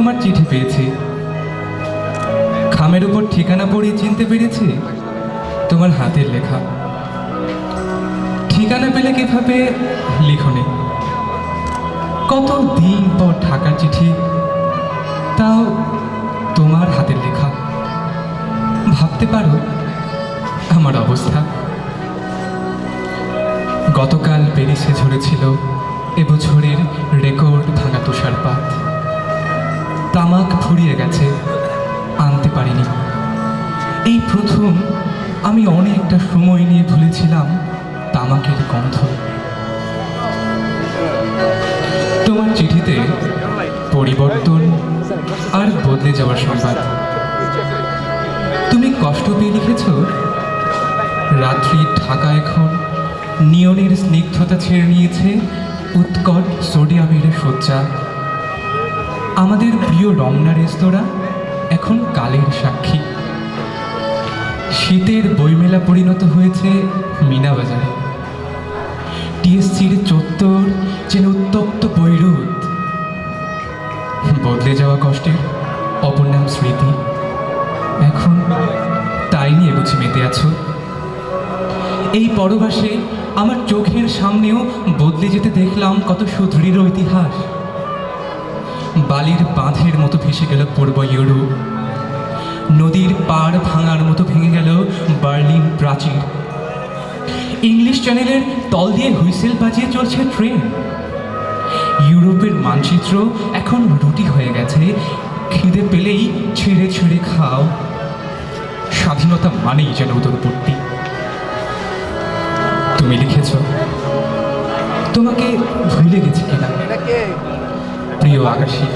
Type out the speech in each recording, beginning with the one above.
তোমার চিঠি পেয়েছি। খামের উপর ঠিকানা পড়ে চিনতে পেরেছি তোমার হাতের লেখা। ঠিকানা পেলে কিভাবে লিখনে? কত দিন পর ঢাকার চিঠি, তাও তোমার হাতের লেখা। ভাবতে পারো আমার অবস্থা। গতকাল প্যারিসে ঝরেছিল এবছরের রেকর্ড ভাঙা তুষারপাত। তামাক ফুরিয়ে গেছে, আনতে পারিনি। এই প্রথম আমি অনেকটা সময় নিয়ে ভুলেছিলাম তামাকের গন্ধ। তোমার চিঠিতে পরিবর্তন আর বদলে যাওয়ার সংবাদ। তুমি কষ্ট পেয়ে লিখেছ, রাত্রি ঢাকা এখন নিয়নের স্নিগ্ধতা ছেড়ে নিয়েছে উৎকট সোডিয়ামের শয্যা। আমাদের প্রিয় রমনা রেস্তোরাঁ এখন কালের সাক্ষী। শীতের বইমেলা পরিণত হয়েছে মিনা বাজারে। টিএসসির চত্বর যেন উত্তপ্ত বৈরুত। বদলে যাওয়া কষ্টের অপর নাম স্মৃতি। এখন তাই নিয়ে বুঝি মেতে আছো। এই পরবাসে আমার চোখের সামনেও বদলে যেতে দেখলাম কত সুদৃঢ় ইতিহাস। বালির বাঁধের মতো ভেসে গেল পূর্ব ইউরোপ। নদীর পাড় ভাঙার মতো ভেঙে গেল বার্লিন প্রাচীর। ইংলিশ চ্যানেলের তল দিয়ে হুইসেল বাজিয়ে চলছে ট্রেন। ইউরোপের মানচিত্র এখন রুটি হয়ে গেছে, খিদে পেলেই ছেড়ে ছেড়ে খাও। স্বাধীনতা মানেই যেন উদরপট্টি। তুমি লিখেছ, তোমাকে ভুলে গেছি কিনা প্রিয় আকাশী।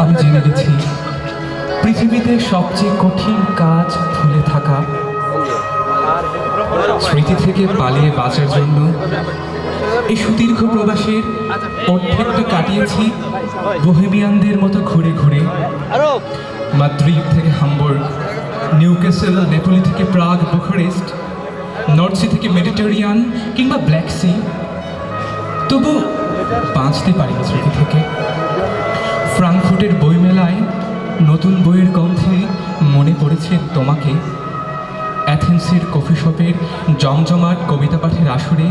আমি জেনে গেছি পৃথিবীতে সবচেয়ে কঠিন কাজ ভুলে থাকা। স্মৃতি থেকে পালিয়ে বাঁচার জন্য এই সুদীর্ঘ প্রবাসের অর্ধেকটা কাটিয়েছি বোহেমিয়ানদের মতো ঘুরে ঘুরে। মাদ্রিদ থেকে হামবুর্গ, নিউক্যাসল, নেপোলি থেকে প্রাগ, বুখারেস্ট, নর্থ সি থেকে মেডিটেরিয়ান কিংবা ব্ল্যাক সি। তবু বাঁচতে পারিনি স্মৃতি থেকে। ফ্রাঙ্কফুর্টের বইমেলায় নতুন বইয়ের গন্ধে মনে পড়েছে তোমাকে। অ্যাথেন্সের কফি শপের জমজমাট কবিতা পাঠের আসরে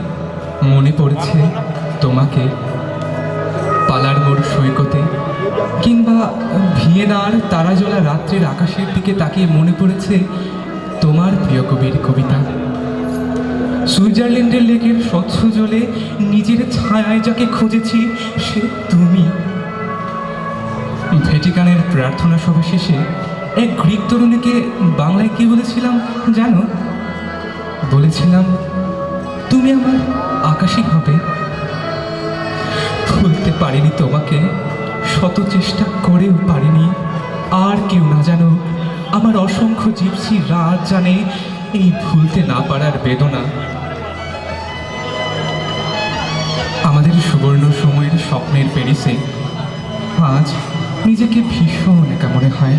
মনে পড়েছে তোমাকে। পালারমোর সৈকতে কিংবা ভিয়েনার তারাজলা রাত্রের আকাশের দিকে তাকিয়ে মনে পড়েছে তোমার প্রিয় কবির কবিতা। সুইজারল্যান্ডের লেকের স্বচ্ছ জলে নিজের ছায়ায় যাকে খুঁজেছি সে তুমি। ভ্যাটিকানের প্রার্থনা সভা শেষে এক গ্রিক তরুণীকে বাংলায় কি বলেছিলাম জানো? বলেছিলাম, তুমি আমার আকাশী হবে। ভুলতে পারিনি তোমাকে, শত চেষ্টা করেও পারিনি। আর কেউ না জানো, আমার অসংখ্য জিপসি রাত জানে এই ভুলতে না পারার বেদনা। আমাদের সুবর্ণ সময়ের স্বপ্নের প্যারিসে আজ নিজেকে ভীষণ একা মনে হয়।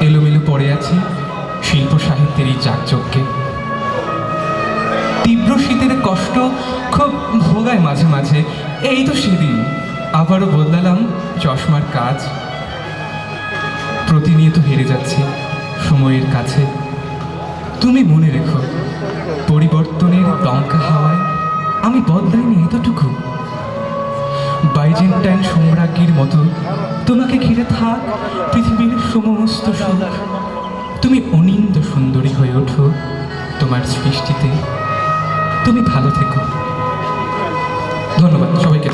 এলোমেলো পড়ে আছি শিল্প সাহিত্যের এই চাকচক্যে। তীব্র শীতের কষ্ট খুব ভোগায় মাঝে মাঝে। এই তো সেদিন আবারও বদলালাম চশমার কাজ। প্রতিনিয়ত হেরে যাচ্ছি সময়ের কাছে। তুমি মনে রেখো, পরিবর্তনের দমকা হাওয়ায় আমি বদলাইনি এতটুকু। বাইজেন্টাইন সম্রাজ্ঞীর মতো তোমাকে ঘিরে থাক পৃথিবীর সমস্ত সুখ। তুমি অনিন্দ সুন্দরী হয়ে ওঠো তোমার সৃষ্টিতে। তুমি ভালো থেকো। ধন্যবাদ সবাইকে।